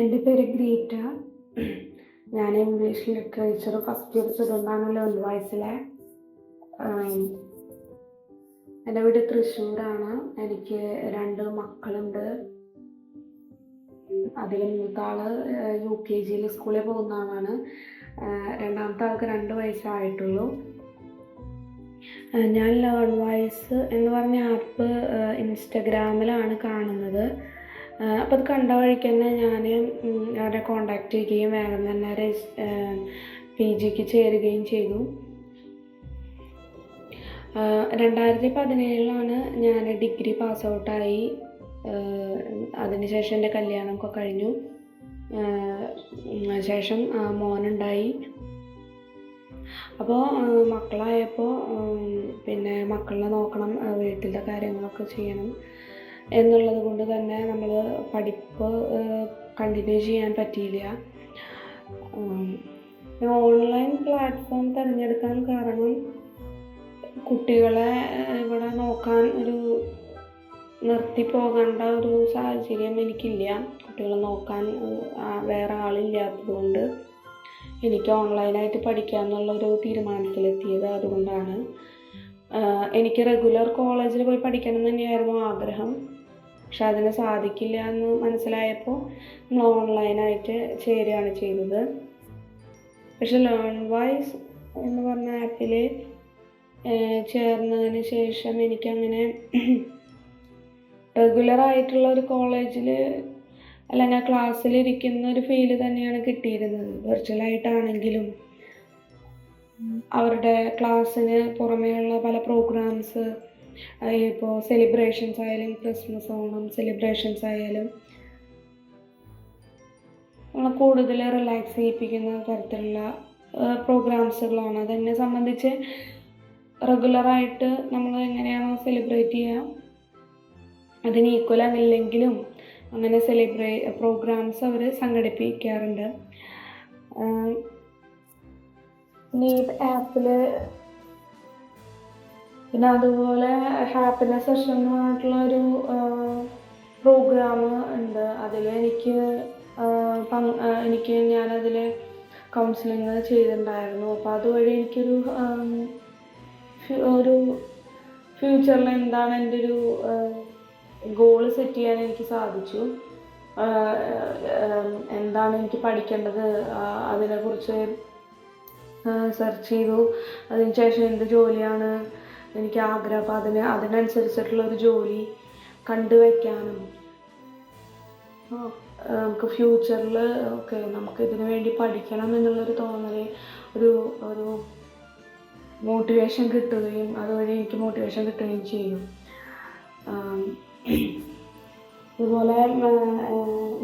എൻ്റെ പേര് ഗ്രീറ്റ. ഞാൻ ഇംഗ്ലീഷ് ലിറ്ററേച്ചർ ഫസ്റ്റ് ഇയർ സ്റ്റുഡൻ്റാണ് ലേൺ വോയിസിലെ. എൻ്റെ വീട് തൃശ്ശൂരാണ്. എനിക്ക് 2 മക്കളുണ്ട്. അതിൽ മൂത്താള് UKG സ്കൂളിൽ പോകുന്ന ആളാണ്. രണ്ടാമത്തെ ആൾക്ക് 2 വയസ്സായിട്ടുള്ളൂ. ഞാൻ ലേൺ വോയിസ് എന്ന് പറഞ്ഞ ആപ്പ് ഇൻസ്റ്റഗ്രാമിലാണ് കാണുന്നത്. അപ്പോൾ അത് കണ്ട വഴിക്ക് തന്നെ ഞാൻ അവരെ കോണ്ടാക്ട് ചെയ്യുകയും വേഗം തന്നെ PGക്ക് ചേരുകയും ചെയ്തു. 2017 ഞാൻ ഡിഗ്രി പാസ് ഔട്ടായി. അതിനുശേഷം എൻ്റെ കല്യാണമൊക്കെ കഴിഞ്ഞു. ശേഷം മോനുണ്ടായി. അപ്പോൾ മക്കളായപ്പോൾ പിന്നെ മക്കളെ നോക്കണം, വീട്ടിലെ കാര്യങ്ങളൊക്കെ ചെയ്യണം എന്നുള്ളത് കൊണ്ട് തന്നെ നമ്മൾ പഠിപ്പ് കണ്ടിന്യൂ ചെയ്യാൻ പറ്റിയില്ല. ഓൺലൈൻ പ്ലാറ്റ്ഫോം തിരഞ്ഞെടുക്കാൻ കാരണം കുട്ടികളെ ഇവിടെ നോക്കാൻ നിർത്തി പോകേണ്ട ഒരു സാഹചര്യം എനിക്കില്ല. കുട്ടികളെ നോക്കാൻ വേറെ ആളില്ലാത്തത് കൊണ്ട് എനിക്ക് ഓൺലൈനായിട്ട് പഠിക്കാമെന്നുള്ളൊരു തീരുമാനത്തിലെത്തിയത് അതുകൊണ്ടാണ്. എനിക്ക് റെഗുലർ കോളേജിൽ പോയി പഠിക്കണം എന്ന് തന്നെയായിരുന്നു ആഗ്രഹം. പക്ഷെ അതിന് സാധിക്കില്ല എന്ന് മനസ്സിലായപ്പോൾ നമ്മൾ ഓൺലൈനായിട്ട് ചേരുകയാണ് ചെയ്തത്. പക്ഷെ ലേൺ വോയിസ് എന്ന് പറഞ്ഞ ആപ്പിൽ ചേർന്നതിന് ശേഷം എനിക്കങ്ങനെ റെഗുലറായിട്ടുള്ള ഒരു കോളേജിൽ അല്ലെങ്കിൽ ക്ലാസ്സിലിരിക്കുന്ന ഒരു ഫീല് തന്നെയാണ് കിട്ടിയിരുന്നത്. വെർച്വലായിട്ടാണെങ്കിലും അവരുടെ ക്ലാസ്സിന് പുറമേയുള്ള പല പ്രോഗ്രാംസ്, ഇപ്പോൾ സെലിബ്രേഷൻസ് ആയാലും ക്രിസ്മസ് ഓണം സെലിബ്രേഷൻസ് ആയാലും നമ്മളെ കൂടുതൽ റിലാക്സ് ചെയ്യിപ്പിക്കുന്ന തരത്തിലുള്ള പ്രോഗ്രാംസുകളാണ്. അതെന്നെ സംബന്ധിച്ച് റെഗുലറായിട്ട് നമ്മൾ എങ്ങനെയാണോ സെലിബ്രേറ്റ് ചെയ്യുക അതിന് ഈക്വലാവില്ലെങ്കിലും അങ്ങനെ പ്രോഗ്രാംസ് അവർ സംഘടിപ്പിക്കാറുണ്ട്. ഈ ആപ്പിൽ പിന്നെ അതുപോലെ ഹാപ്പിനെസ് സെഷൻ എന്ന് പറഞ്ഞിട്ടുള്ളൊരു പ്രോഗ്രാം ഉണ്ട്. അതിൽ ഞാനതിൽ കൗൺസിലിങ് ചെയ്തിട്ടുണ്ടായിരുന്നു. അപ്പോൾ അതുവഴി എനിക്കൊരു ഫ്യൂച്ചറിൽ എന്താണ് എൻ്റെ ഒരു ഗോൾ സെറ്റ് ചെയ്യാൻ എനിക്ക് സാധിച്ചു. എന്താണ് എനിക്ക് പഠിക്കേണ്ടത് അതിനെക്കുറിച്ച് സെർച്ച് ചെയ്തു. അതിനുശേഷം എന്ത് ജോലിയാണ് എനിക്ക് ആഗ്രഹം, അപ്പോൾ അതിനനുസരിച്ചിട്ടുള്ളൊരു ജോലി കണ്ടുവയ്ക്കാനും നമുക്ക് ഫ്യൂച്ചറിൽ നമുക്കിതിനു വേണ്ടി പഠിക്കണം എന്നുള്ളൊരു തോന്നൽ, ഒരു മോട്ടിവേഷൻ കിട്ടുകയും അതുവഴി എനിക്ക് മോട്ടിവേഷൻ കിട്ടുകയും ചെയ്യും. അതുപോലെ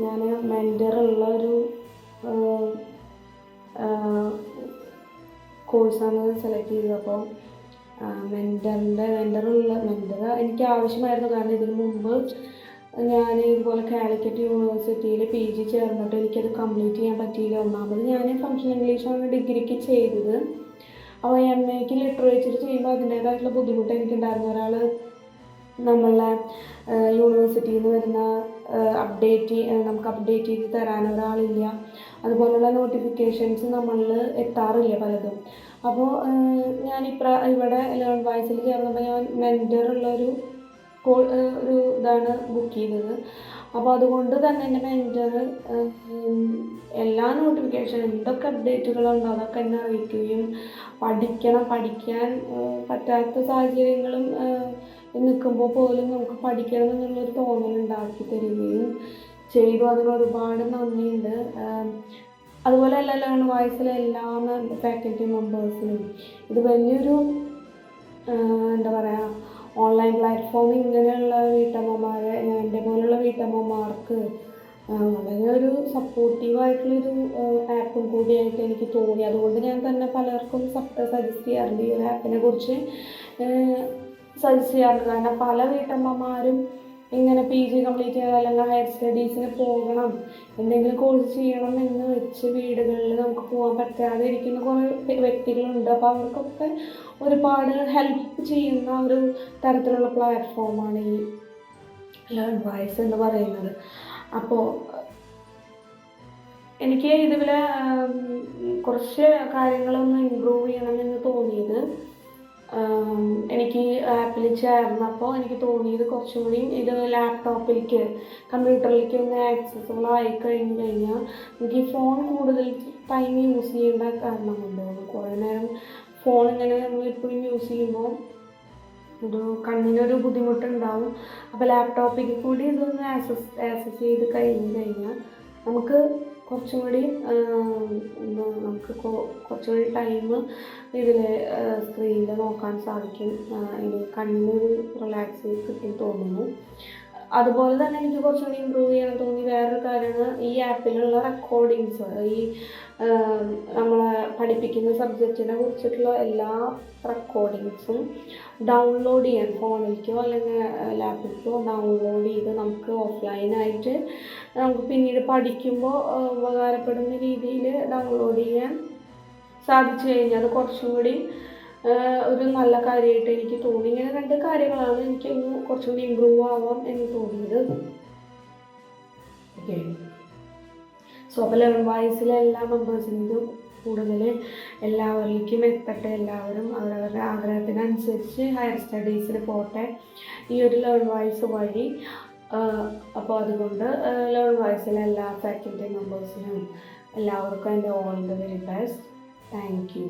ഞാൻ മെൻറ്ററുള്ള ഒരു കോഴ്സാണ് സെലക്ട് ചെയ്തത്. അപ്പോൾ മെൻറ്റർ എനിക്ക് ആവശ്യമായിരുന്നു. കാരണം ഇതിനു മുമ്പ് ഞാൻ ഇതുപോലെ കാലിക്കറ്റ് യൂണിവേഴ്സിറ്റിയിൽ PG ചേർന്നിട്ട് എനിക്കത് കംപ്ലീറ്റ് ചെയ്യാൻ പറ്റിയില്ല. ഒന്നാമത് ഞാൻ ഫങ്ഷൻ ഇംഗ്ലീഷാണ് ഡിഗ്രിക്ക് ചെയ്തത്. അപ്പോൾ MAക്ക് ലിറ്ററേച്ചർ ചെയ്യുമ്പോൾ അതിൻ്റേതായിട്ടുള്ള ബുദ്ധിമുട്ട് എനിക്കുണ്ടായിരുന്നു. ഒരാൾ നമ്മളെ യൂണിവേഴ്സിറ്റിയിൽ നിന്ന് വരുന്ന നമുക്ക് അപ്ഡേറ്റ് ചെയ്ത് തരാൻ ഒരാളില്ല. അതുപോലുള്ള നോട്ടിഫിക്കേഷൻസ് നമ്മളിൽ എത്താറില്ല പലതും. അപ്പോൾ ഞാൻ ഇവിടെ ലേൺ വോയിസിൽ ചേർന്നപ്പോൾ ഞാൻ മെൻറ്ററുള്ളൊരു ഇതാണ് ബുക്ക് ചെയ്തത്. അപ്പോൾ അതുകൊണ്ട് തന്നെ എൻ്റെ മെൻറ്റർ എല്ലാ നോട്ടിഫിക്കേഷനും എന്തൊക്കെ അപ്ഡേറ്റുകളുണ്ടോ അതൊക്കെ എന്നെ അറിയിക്കുകയും പഠിക്കാൻ പറ്റാത്ത സാഹചര്യങ്ങളും നിൽക്കുമ്പോൾ പോലും നമുക്ക് പഠിക്കണം എന്നുള്ളൊരു തോന്നലുണ്ടാക്കി തരികയും ചെയ്തു. അതിന് ഒരുപാട് നന്ദിയുണ്ട്. അതുപോലെ ലേൺ വോയിസിലെ എല്ലാ ഫാക്കൽറ്റി മെമ്പേഴ്സിനും ഇത് വലിയൊരു എന്താ പറയുക, ഓൺലൈൻ പ്ലാറ്റ്ഫോം ഇങ്ങനെയുള്ള വീട്ടമ്മമാരെ, എൻ്റെ പോലുള്ള വീട്ടമ്മമാർക്ക് വളരെ ഒരു സപ്പോർട്ടീവായിട്ടുള്ളൊരു ആപ്പും കൂടിയായിട്ട് എനിക്ക് തോന്നി. അതുകൊണ്ട് ഞാൻ തന്നെ പലർക്കും സജസ്റ്റ് ചെയ്യാറുണ്ട്, ഈ ഒരു ആപ്പിനെ കുറിച്ച് സജസ്റ്റ് ചെയ്യാറുണ്ട്. കാരണം പല വീട്ടമ്മമാരും ഇങ്ങനെ PG കംപ്ലീറ്റ് ചെയ്യാൻ അല്ലെങ്കിൽ ഹയർ സ്റ്റഡീസിന് പോകണം, എന്തെങ്കിലും കോഴ്സ് ചെയ്യണം എന്ന് വെച്ച് വീടുകളിൽ നമുക്ക് പോകാൻ പറ്റാതെ ഇരിക്കുന്ന കുറേ വ്യക്തികളുണ്ട്. അപ്പോൾ അവർക്കൊക്കെ ഒരുപാട് ഹെൽപ്പ് ചെയ്യുന്ന ഒരു തരത്തിലുള്ള പ്ലാറ്റ്ഫോമാണ് ഈ ലേൺ വോയിസ് എന്ന് പറയുന്നത്. അപ്പോൾ എനിക്ക് ഇതുപോലെ കുറച്ച് കാര്യങ്ങളൊന്ന് ഇമ്പ്രൂവ് ചെയ്യണമെന്ന് തോന്നിയത്, എനിക്ക് ആപ്പിൽ ചേർന്നപ്പോൾ എനിക്ക് തോന്നിയത് കുറച്ചും കൂടി ഇത് ലാപ്ടോപ്പിലേക്ക് കമ്പ്യൂട്ടറിലേക്ക് ഒന്ന് ആക്സസിബിൾ ആയി കഴിഞ്ഞ് കഴിഞ്ഞാൽ എനിക്ക് ഈ ഫോൺ കൂടുതൽ ടൈം യൂസ് ചെയ്യേണ്ട കാരണം കൊണ്ട് കുറേ നേരം ഫോൺ ഇങ്ങനെ നമ്മൾ എപ്പോഴും യൂസ് ചെയ്യുമ്പോൾ ഒരു കണ്ണിനൊരു ബുദ്ധിമുട്ടുണ്ടാവും. അപ്പോൾ ലാപ്ടോപ്പിൽ കൂടി ഇതൊന്ന് ആക്സസ് ചെയ്ത് കഴിഞ്ഞ് കഴിഞ്ഞാൽ നമുക്ക് കുറച്ചും കൂടി നമുക്ക് കുറച്ചും കൂടി ടൈം ഇതിൽ സ്ക്രീനിൽ നോക്കാൻ സാധിക്കും. കണ്ണിനൊരു റിലാക്സ് കിട്ടി തോന്നുന്നു. അതുപോലെ തന്നെ എനിക്ക് കുറച്ചും കൂടി ഇമ്പ്രൂവ് ചെയ്യാൻ തോന്നി വേറൊരു കാര്യമാണ് ഈ ആപ്പിലുള്ള റെക്കോർഡിങ്സ്. ഈ നമ്മളെ പഠിപ്പിക്കുന്ന സബ്ജക്റ്റിനെ കുറിച്ചിട്ടുള്ള എല്ലാ റെക്കോർഡിങ്സും ഡൗൺലോഡ് ചെയ്യാൻ ഫോണിലേക്കോ അല്ലെങ്കിൽ ലാപ്പിലേക്കോ ഡൗൺലോഡ് ചെയ്ത് നമുക്ക് ഓഫ്ലൈനായിട്ട് നമുക്ക് പിന്നീട് പഠിക്കുമ്പോൾ ഉപകാരപ്പെടുന്ന രീതിയിൽ ഡൗൺലോഡ് ചെയ്യാൻ സാധിച്ചു കഴിഞ്ഞാൽ അത് കുറച്ചും കൂടി ഒരു നല്ല കാര്യമായിട്ട് എനിക്ക് തോന്നി. ഇങ്ങനെ 2 കാര്യങ്ങളാണ് എനിക്ക് കുറച്ചും കൂടി ഇമ്പ്രൂവ് ആവാം എന്ന് തോന്നിയത്. ഓക്കെ, സോ അപ്പോൾ ലേൺ വോയിസിലെ എല്ലാ മെമ്പേഴ്സിനും കൂടുതൽ എല്ലാവരിലേക്കും എത്തട്ടെ. എല്ലാവരും അവരവരുടെ ആഗ്രഹത്തിനനുസരിച്ച് ഹയർ സ്റ്റഡീസിൽ പോട്ടെ ഈ ഒരു ലേൺ വോയിസ് വഴി. അപ്പോൾ അതുകൊണ്ട് ലേൺ വോയിസിലെ എല്ലാ ഫാക്കൽറ്റി മെമ്പേഴ്സിനും എല്ലാവർക്കും എൻ്റെ all the very best. Thank you.